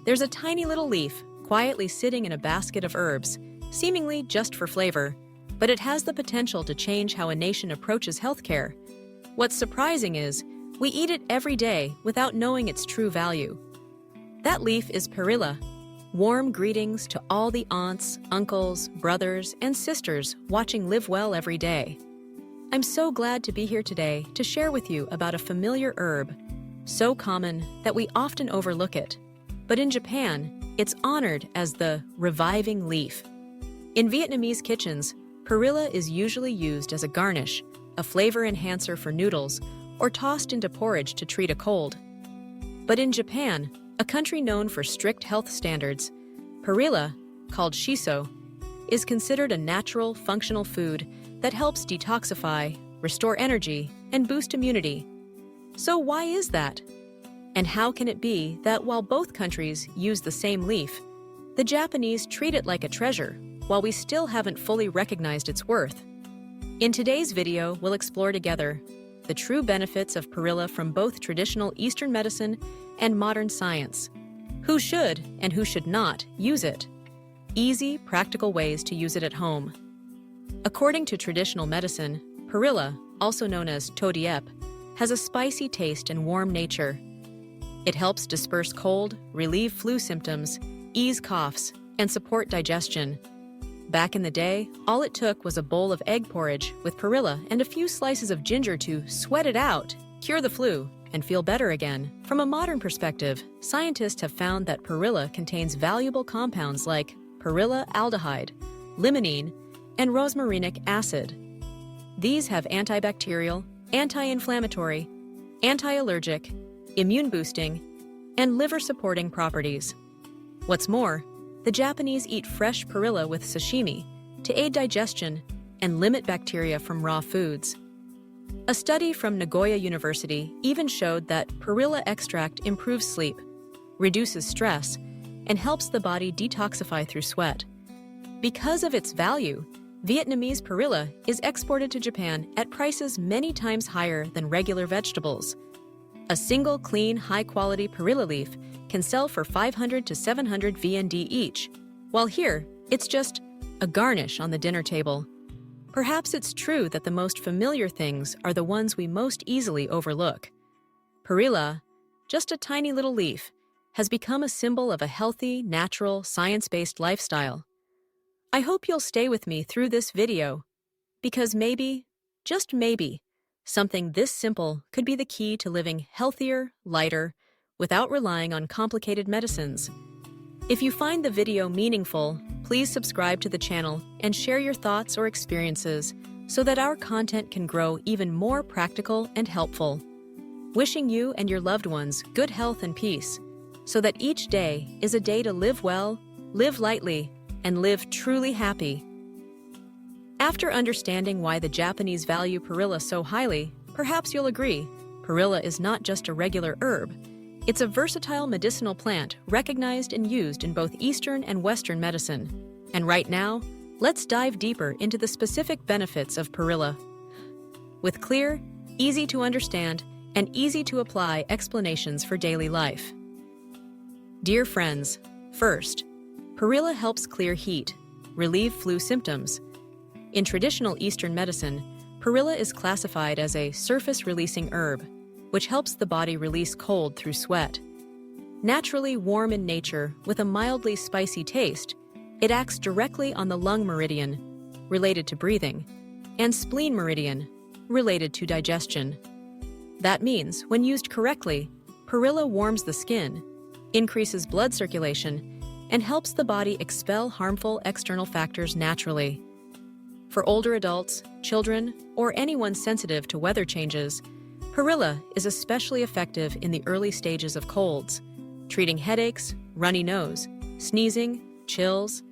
There's a tiny little leaf quietly sitting in a basket of herbs, seemingly just for flavor, but it has the potential to change how a nation approaches healthcare. What's surprising is, we eat it every day without knowing its true value. That leaf is Perilla. Warm greetings to all the aunts, uncles, brothers, and sisters watching Live Well every day. I'm so glad to be here today to share with you about a familiar herb, so common that we often overlook it. But in Japan, it's honored as the reviving leaf. In Vietnamese kitchens, Perilla is usually used as a garnish, a flavor enhancer for noodles, or tossed into porridge to treat a cold. But in Japan, a country known for strict health standards, Perilla, called shiso, is considered a natural, functional food that helps detoxify, restore energy, and boost immunity. So why is that? And how can it be that while both countries use the same leaf, the Japanese treat it like a treasure, while we still haven't fully recognized its worth? In today's video, we'll explore together the true benefits of Perilla from both traditional Eastern medicine and modern science. Who should and who should not use it? Easy, practical ways to use it at home. According to traditional medicine, Perilla, also known as todiep, has a spicy taste and warm nature. It helps disperse cold, relieve flu symptoms, ease coughs, and support digestion. Back in the day, all it took was a bowl of egg porridge with Perilla and a few slices of ginger to sweat it out, cure the flu, and feel better again. From a modern perspective, scientists have found that Perilla contains valuable compounds like Perilla aldehyde, limonene, and rosmarinic acid. These have antibacterial, anti-inflammatory, anti-allergic, immune-boosting, and liver-supporting properties. What's more, the Japanese eat fresh Perilla with sashimi to aid digestion and limit bacteria from raw foods. A study from Nagoya University even showed that Perilla extract improves sleep, reduces stress, and helps the body detoxify through sweat. Because of its value, Vietnamese Perilla is exported to Japan at prices many times higher than regular vegetables. A single clean, high-quality Perilla leaf can sell for 500 to 700 VND each, while here, it's just a garnish on the dinner table. Perhaps it's true that the most familiar things are the ones we most easily overlook. Perilla, just a tiny little leaf, has become a symbol of a healthy, natural, science-based lifestyle. I hope you'll stay with me through this video, because maybe, just maybe, something this simple could be the key to living healthier, lighter, without relying on complicated medicines. If you find the video meaningful, please subscribe to the channel and share your thoughts or experiences so that our content can grow even more practical and helpful. Wishing you and your loved ones good health and peace, so that each day is a day to live well, live lightly, and live truly happy. After understanding why the Japanese value Perilla so highly, perhaps you'll agree, Perilla is not just a regular herb. It's a versatile medicinal plant recognized and used in both Eastern and Western medicine. And right now, let's dive deeper into the specific benefits of Perilla. With clear, easy to understand, and easy to apply explanations for daily life. Dear friends, first, Perilla helps clear heat, relieve flu symptoms. In traditional Eastern medicine, Perilla is classified as a surface-releasing herb, which helps the body release cold through sweat. Naturally warm in nature with a mildly spicy taste, it acts directly on the lung meridian, related to breathing, and spleen meridian, related to digestion. That means, when used correctly, Perilla warms the skin, increases blood circulation, and helps the body expel harmful external factors naturally. For older adults, children, or anyone sensitive to weather changes, Perilla is especially effective in the early stages of colds, treating headaches, runny nose, sneezing, chills.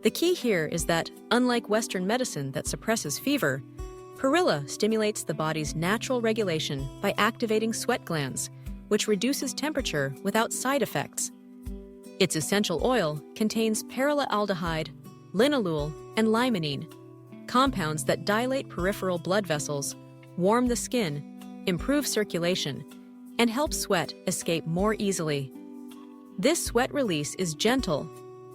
The key here is that, unlike Western medicine that suppresses fever, Perilla stimulates the body's natural regulation by activating sweat glands, which reduces temperature without side effects. Its essential oil contains Perilla aldehyde, linalool, and limonene, compounds that dilate peripheral blood vessels, warm the skin, improve circulation, and help sweat escape more easily. This sweat release is gentle,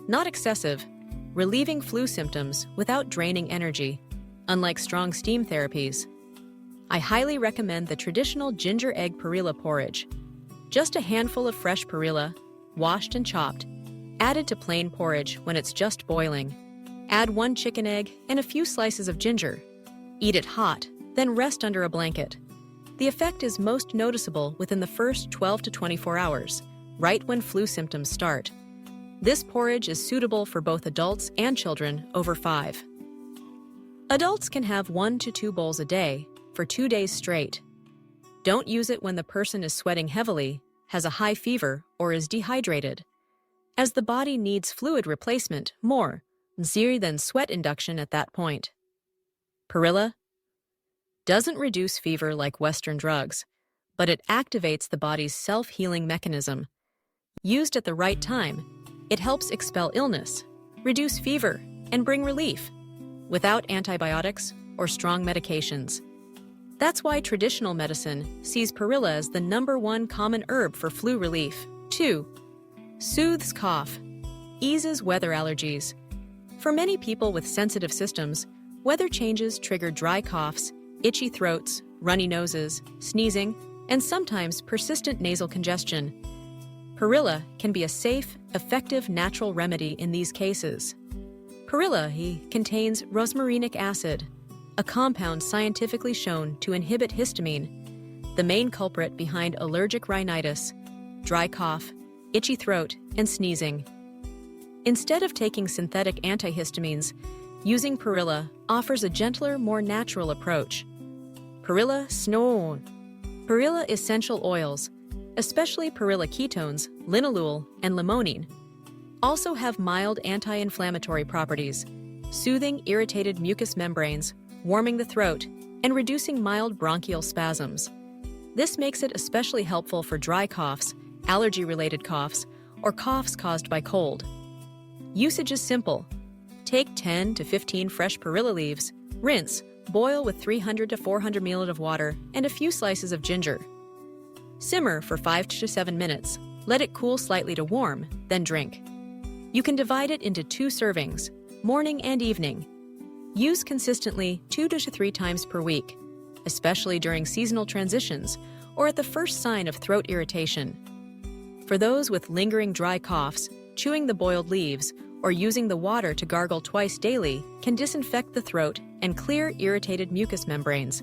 not excessive, relieving flu symptoms without draining energy, unlike strong steam therapies. I highly recommend the traditional ginger egg perilla porridge. Just a handful of fresh perilla, washed and chopped, added to plain porridge when it's just boiling. Add 1 chicken egg and a few slices of ginger. Eat it hot, then rest under a blanket. The effect is most noticeable within the first 12 to 24 hours, right when flu symptoms start. This porridge is suitable for both adults and children over 5. Adults can have 1 to 2 bowls a day for 2 days straight. Don't use it when the person is sweating heavily, has a high fever, or is dehydrated, as the body needs fluid replacement more than sweat induction at that point. Perilla doesn't reduce fever like Western drugs, but it activates the body's self-healing mechanism. Used at the right time, it helps expel illness, reduce fever, and bring relief, without antibiotics or strong medications. That's why traditional medicine sees perilla as the #1 common herb for flu relief. 2. Soothes cough, eases weather allergies. For many people with sensitive systems, weather changes trigger dry coughs, itchy throats, runny noses, sneezing, and sometimes persistent nasal congestion. Perilla can be a safe, effective natural remedy in these cases. Perilla contains rosmarinic acid, a compound scientifically shown to inhibit histamine, the main culprit behind allergic rhinitis, dry cough, itchy throat, and sneezing. Instead of taking synthetic antihistamines, using perilla offers a gentler, more natural approach. Perilla essential oils, especially perilla ketones, linalool, and limonene, also have mild anti-inflammatory properties, soothing irritated mucous membranes, warming the throat, and reducing mild bronchial spasms. This makes it especially helpful for dry coughs, allergy-related coughs, or coughs caused by cold. Usage is simple. Take 10 to 15 fresh perilla leaves, rinse, boil with 300 to 400 ml of water and a few slices of ginger. Simmer for 5 to 7 minutes. Let it cool slightly to warm, then drink. You can divide it into 2 servings, morning and evening. Use consistently 2 to 3 times per week, especially during seasonal transitions or at the first sign of throat irritation. For those with lingering dry coughs, chewing the boiled leaves or using the water to gargle twice daily can disinfect the throat and clear irritated mucous membranes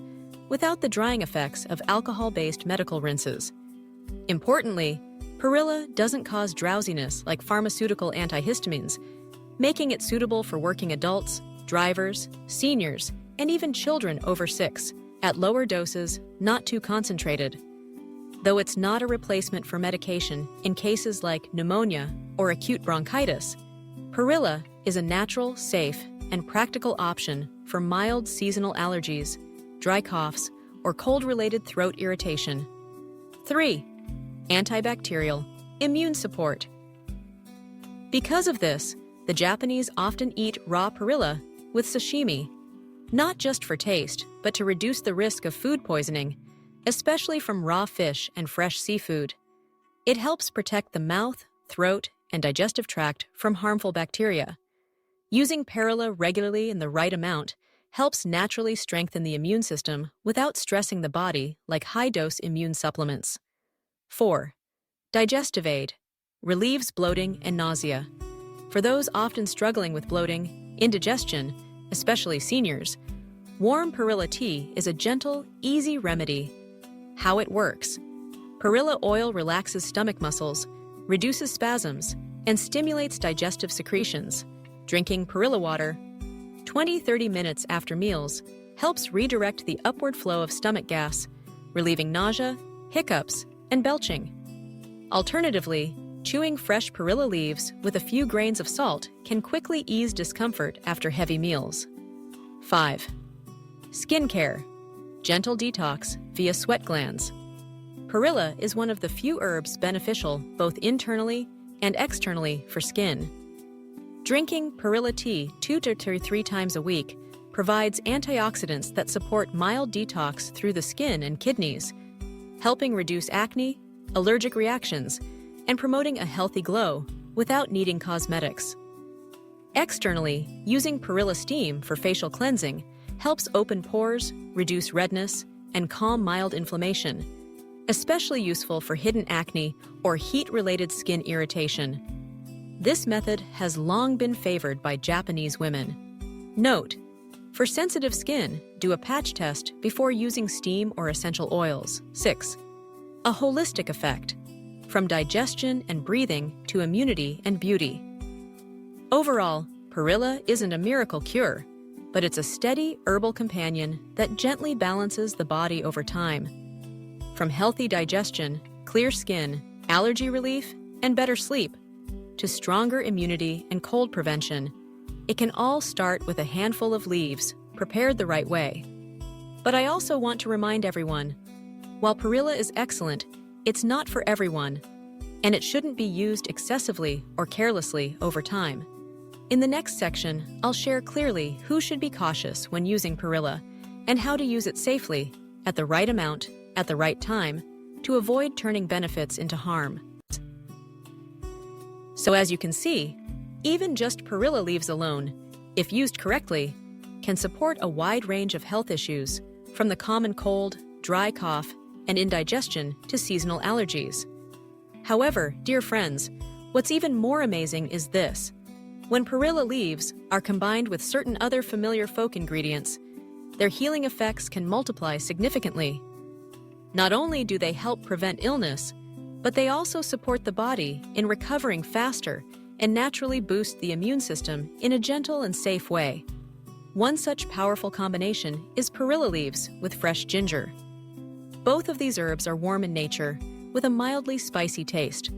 without the drying effects of alcohol-based medical rinses. Importantly, perilla doesn't cause drowsiness like pharmaceutical antihistamines, making it suitable for working adults, drivers, seniors, and even children over 6 at lower doses, not too concentrated. Though it's not a replacement for medication in cases like pneumonia or acute bronchitis, perilla is a natural, safe, and practical option for mild seasonal allergies, dry coughs, or cold-related throat irritation. 3. Antibacterial, immune support. Because of this, the Japanese often eat raw perilla with sashimi, not just for taste, but to reduce the risk of food poisoning, especially from raw fish and fresh seafood. It helps protect the mouth, throat, and digestive tract from harmful bacteria. Using perilla regularly in the right amount helps naturally strengthen the immune system without stressing the body like high-dose immune supplements. 4. Digestive aid, relieves bloating and nausea. For those often struggling with bloating, indigestion, especially seniors, warm perilla tea is a gentle, easy remedy. How it works. Perilla oil relaxes stomach muscles, reduces spasms, and stimulates digestive secretions. Drinking perilla water 20-30 minutes after meals helps redirect the upward flow of stomach gas, relieving nausea, hiccups, and belching. Alternatively, chewing fresh perilla leaves with a few grains of salt can quickly ease discomfort after heavy meals. 5. Skincare, gentle detox via sweat glands. Perilla is one of the few herbs beneficial both internally and externally for skin. Drinking perilla tea 2 to 3 times a week provides antioxidants that support mild detox through the skin and kidneys, helping reduce acne, allergic reactions, and promoting a healthy glow without needing cosmetics. Externally, using Perilla steam for facial cleansing helps open pores, reduce redness, and calm mild inflammation, especially useful for hidden acne or heat-related skin irritation. This method has long been favored by Japanese women. Note: for sensitive skin, do a patch test before using steam or essential oils. 6. A holistic effect, from digestion and breathing to immunity and beauty. Overall, Perilla isn't a miracle cure, but it's a steady herbal companion that gently balances the body over time. From healthy digestion, clear skin, allergy relief, and better sleep, to stronger immunity and cold prevention, it can all start with a handful of leaves, prepared the right way. But I also want to remind everyone, while Perilla is excellent, it's not for everyone, and it shouldn't be used excessively or carelessly over time. In the next section, I'll share clearly who should be cautious when using Perilla and how to use it safely, at the right amount, at the right time, to avoid turning benefits into harm. So as you can see, even just Perilla leaves alone, if used correctly, can support a wide range of health issues, from the common cold, dry cough, and indigestion to seasonal allergies. However, dear friends, what's even more amazing is this. When Perilla leaves are combined with certain other familiar folk ingredients, their healing effects can multiply significantly. Not only do they help prevent illness, but they also support the body in recovering faster and naturally boost the immune system in a gentle and safe way. One such powerful combination is Perilla leaves with fresh ginger. Both of these herbs are warm in nature, with a mildly spicy taste.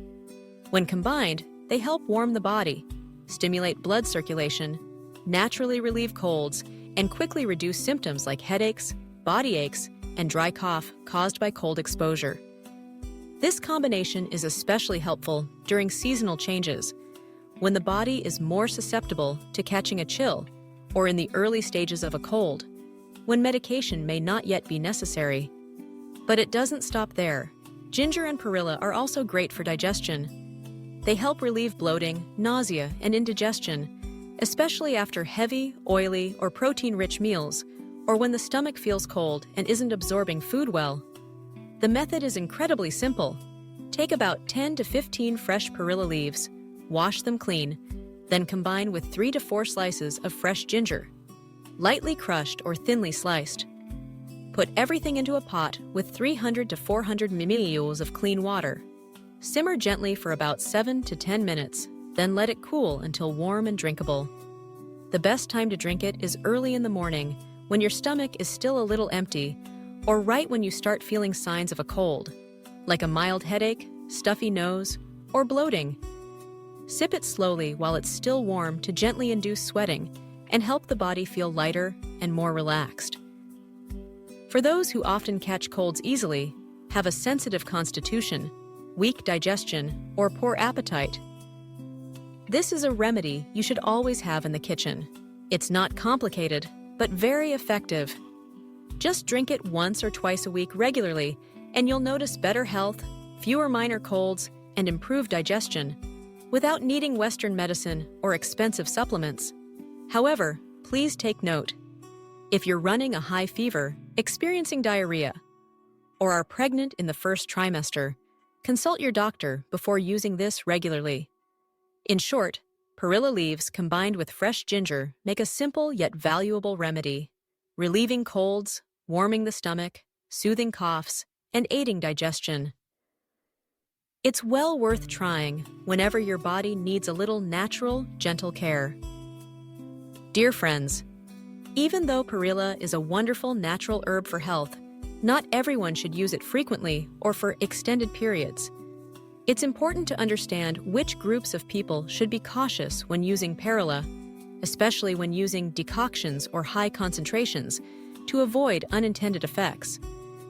When combined, they help warm the body, stimulate blood circulation, naturally relieve colds, and quickly reduce symptoms like headaches, body aches, and dry cough caused by cold exposure. This combination is especially helpful during seasonal changes, when the body is more susceptible to catching a chill, or in the early stages of a cold, when medication may not yet be necessary. But it doesn't stop there. Ginger and Perilla are also great for digestion. They help relieve bloating, nausea, and indigestion, especially after heavy, oily, or protein-rich meals, or when the stomach feels cold and isn't absorbing food well. The method is incredibly simple. Take about 10 to 15 fresh Perilla leaves, wash them clean, then combine with 3 to 4 slices of fresh ginger, lightly crushed or thinly sliced. Put everything into a pot with 300 to 400 milliliters of clean water. Simmer gently for about 7 to 10 minutes, then let it cool until warm and drinkable. The best time to drink it is early in the morning, when your stomach is still a little empty, or right when you start feeling signs of a cold, like a mild headache, stuffy nose, or bloating. Sip it slowly while it's still warm to gently induce sweating and help the body feel lighter and more relaxed. For those who often catch colds easily, have a sensitive constitution, weak digestion, or poor appetite, this is a remedy you should always have in the kitchen. It's not complicated, but very effective. Just drink it once or twice a week regularly, and you'll notice better health, fewer minor colds, and improved digestion, without needing Western medicine or expensive supplements. However, please take note. If you're running a high fever, experiencing diarrhea, or are pregnant in the first trimester, consult your doctor before using this regularly. In short, Perilla leaves combined with fresh ginger make a simple yet valuable remedy, relieving colds, warming the stomach, soothing coughs, and aiding digestion. It's well worth trying whenever your body needs a little natural, gentle care. Dear friends, even though Perilla is a wonderful natural herb for health, not everyone should use it frequently or for extended periods. It's important to understand which groups of people should be cautious when using Perilla, especially when using decoctions or high concentrations, to avoid unintended effects.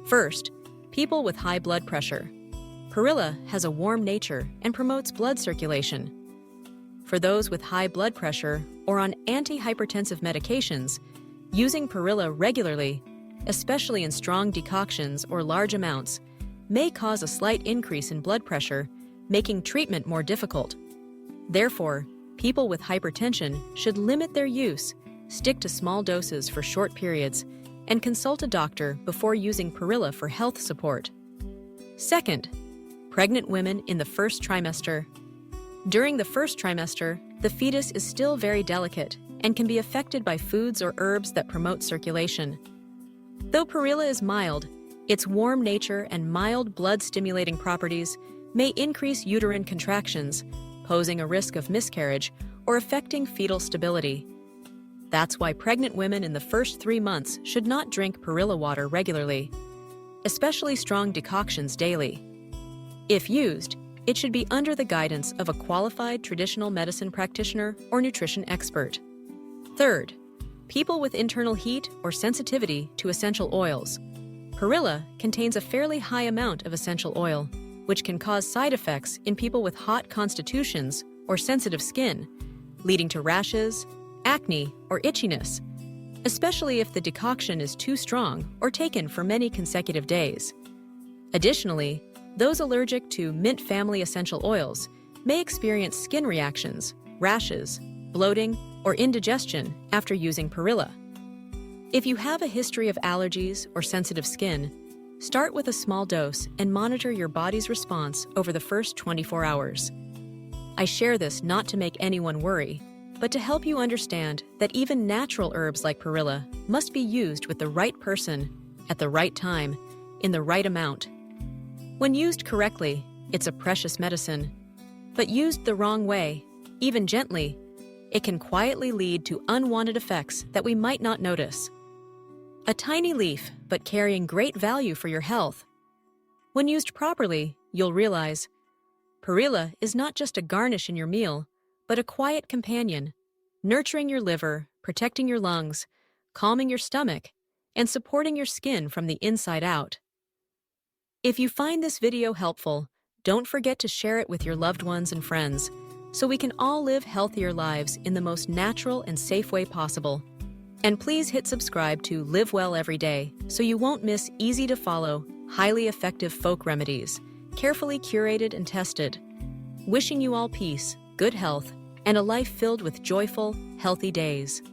First, people with high blood pressure. Perilla has a warm nature and promotes blood circulation. For those with high blood pressure or on anti-hypertensive medications, using Perilla regularly, especially in strong decoctions or large amounts, may cause a slight increase in blood pressure making treatment more difficult. Therefore, people with hypertension should limit their use, stick to small doses for short periods, and consult a doctor before using Perilla for health support. Second, pregnant women in the first trimester. During the first trimester, the fetus is still very delicate and can be affected by foods or herbs that promote circulation. Though Perilla is mild, its warm nature and mild blood-stimulating properties may increase uterine contractions, posing a risk of miscarriage or affecting fetal stability. That's why pregnant women in the first 3 months should not drink Perilla water regularly, especially strong decoctions daily. If used, it should be under the guidance of a qualified traditional medicine practitioner or nutrition expert. Third, people with internal heat or sensitivity to essential oils. Perilla contains a fairly high amount of essential oil, which can cause side effects in people with hot constitutions or sensitive skin, leading to rashes, acne, or itchiness, especially if the decoction is too strong or taken for many consecutive days. Additionally, those allergic to mint family essential oils may experience skin reactions, rashes, bloating, or indigestion after using Perilla. If you have a history of allergies or sensitive skin, start with a small dose and monitor your body's response over the first 24 hours. I share this not to make anyone worry, but to help you understand that even natural herbs like Perilla must be used with the right person, at the right time, in the right amount. When used correctly, it's a precious medicine. But used the wrong way, even gently, it can quietly lead to unwanted effects that we might not notice. A tiny leaf, but carrying great value for your health. When used properly, you'll realize Perilla is not just a garnish in your meal, but a quiet companion, nurturing your liver, protecting your lungs, calming your stomach, and supporting your skin from the inside out. If you find this video helpful, don't forget to share it with your loved ones and friends, so we can all live healthier lives in the most natural and safe way possible. And please hit subscribe to Live Well Every Day so you won't miss easy-to-follow, highly effective folk remedies, carefully curated and tested. Wishing you all peace, good health, and a life filled with joyful, healthy days.